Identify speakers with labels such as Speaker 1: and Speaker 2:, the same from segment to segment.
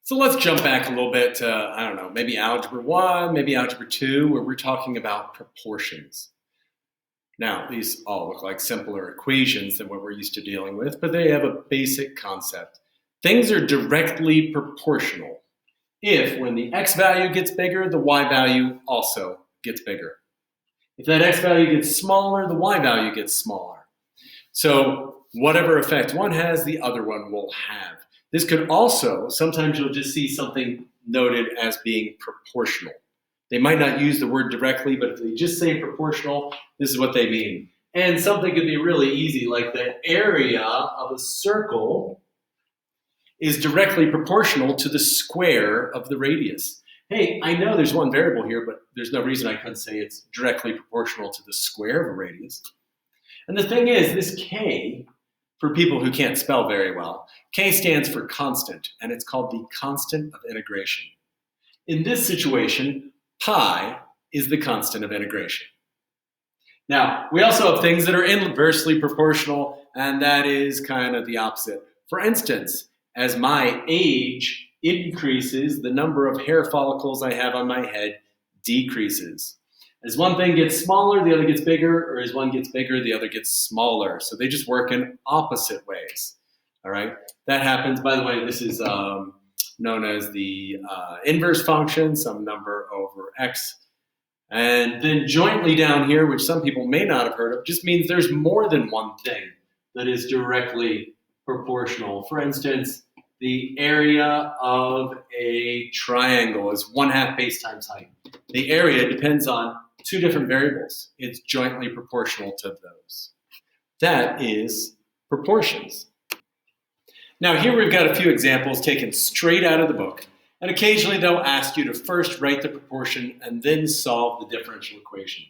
Speaker 1: So let's jump back a little bit to, I don't know, maybe Algebra 1, maybe Algebra 2, where we're talking about proportions. Now, these all look like simpler equations than what we're used to dealing with, but they have a basic concept. Things are directly proportional if, when the x value gets bigger, the y value also gets bigger. If that x value gets smaller, the y value gets smaller. So whatever effect one has, the other one will have. This could also, sometimes you'll just see something noted as being proportional. They might not use the word directly, but if they just say proportional, this is what they mean. And something could be really easy, like the area of a circle is directly proportional to the square of the radius. Hey, I know there's one variable here, but there's no reason I couldn't say it's directly proportional to the square of a radius. And the thing is, this k, for people who can't spell very well, k stands for constant, and it's called the constant of integration. In this situation, pi is the constant of integration. Now, we also have things that are inversely proportional, and that is kind of the opposite. For instance, as my age increases, the number of hair follicles I have on my head decreases. As one thing gets smaller, the other gets bigger, or as one gets bigger, the other gets smaller. So they just work in opposite ways. All right, that happens. By the way, this is known as the inverse function, some number over x. And then jointly down here, which some people may not have heard of, just means there's more than one thing that is directly proportional. For instance, the area of a triangle is 1/2 base times height. The area depends on two different variables. It's jointly proportional to those. That is proportions. Now here we've got a few examples taken straight out of the book, and occasionally they'll ask you to first write the proportion and then solve the differential equation.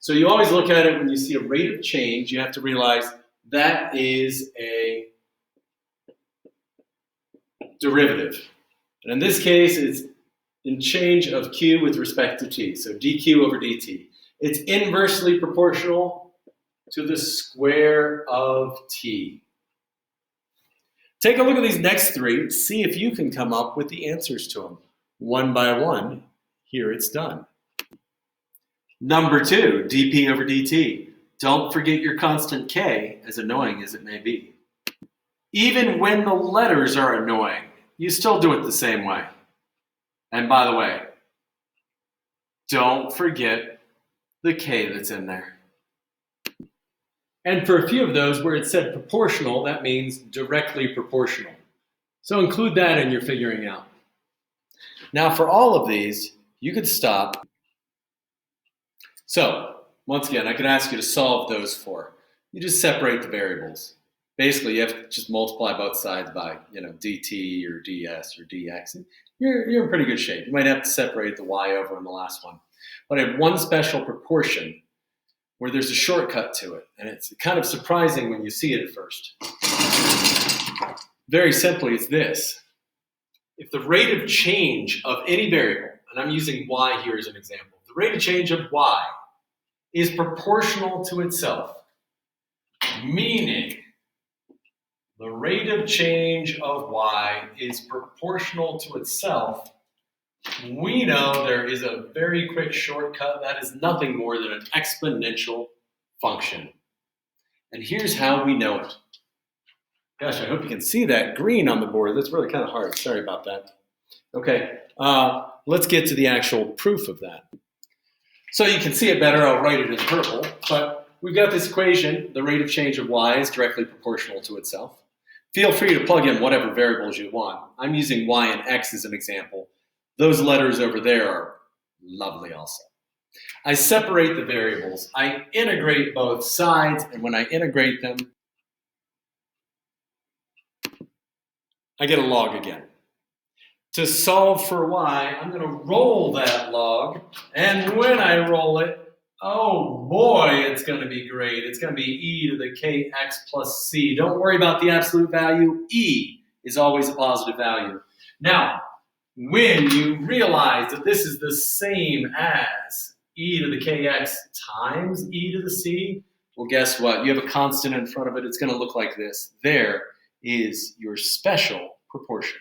Speaker 1: So you always look at it when you see a rate of change, you have to realize that is a derivative. And in this case, it's in change of q with respect to t, so dq over dt. It's inversely proportional to the square of t. Take a look at these next three, see if you can come up with the answers to them. One by one, here it's done. Number 2, dp over dt. Don't forget your constant k, as annoying as it may be. Even when the letters are annoying, you still do it the same way. And by the way, don't forget the k that's in there. And for a few of those where it said proportional, that means directly proportional. So include that in your figuring out. Now for all of these, you could stop. So once again, I could ask you to solve those four. You just separate the variables. Basically, you have to just multiply both sides by, dt or ds or dx. And you're in pretty good shape. You might have to separate the y over in the last one. But I have one special proportion where there's a shortcut to it, and it's kind of surprising when you see it at first. Very simply, it's this. If the rate of change of any variable, and I'm using y here as an example, the rate of change of y is proportional to itself, meaning the rate of change of y is proportional to itself, we know there is a very quick shortcut that is nothing more than an exponential function. And here's how we know it. Gosh, I hope you can see that green on the board. That's really kind of hard. Sorry about that. Okay, let's get to the actual proof of that. So you can see it better. I'll write it in purple. But we've got this equation. The rate of change of y is directly proportional to itself. Feel free to plug in whatever variables you want. I'm using y and x as an example. Those letters over there are lovely also. I separate the variables. I integrate both sides, and when I integrate them, I get a log again. To solve for y, I'm going to roll that log, and when I roll it, oh boy, it's going to be great. It's going to be e to the kx plus c. Don't worry about the absolute value. E is always a positive value. Now, when you realize that this is the same as e to the kx times e to the c, well, guess what? You have a constant in front of it. It's going to look like this. There is your special proportion.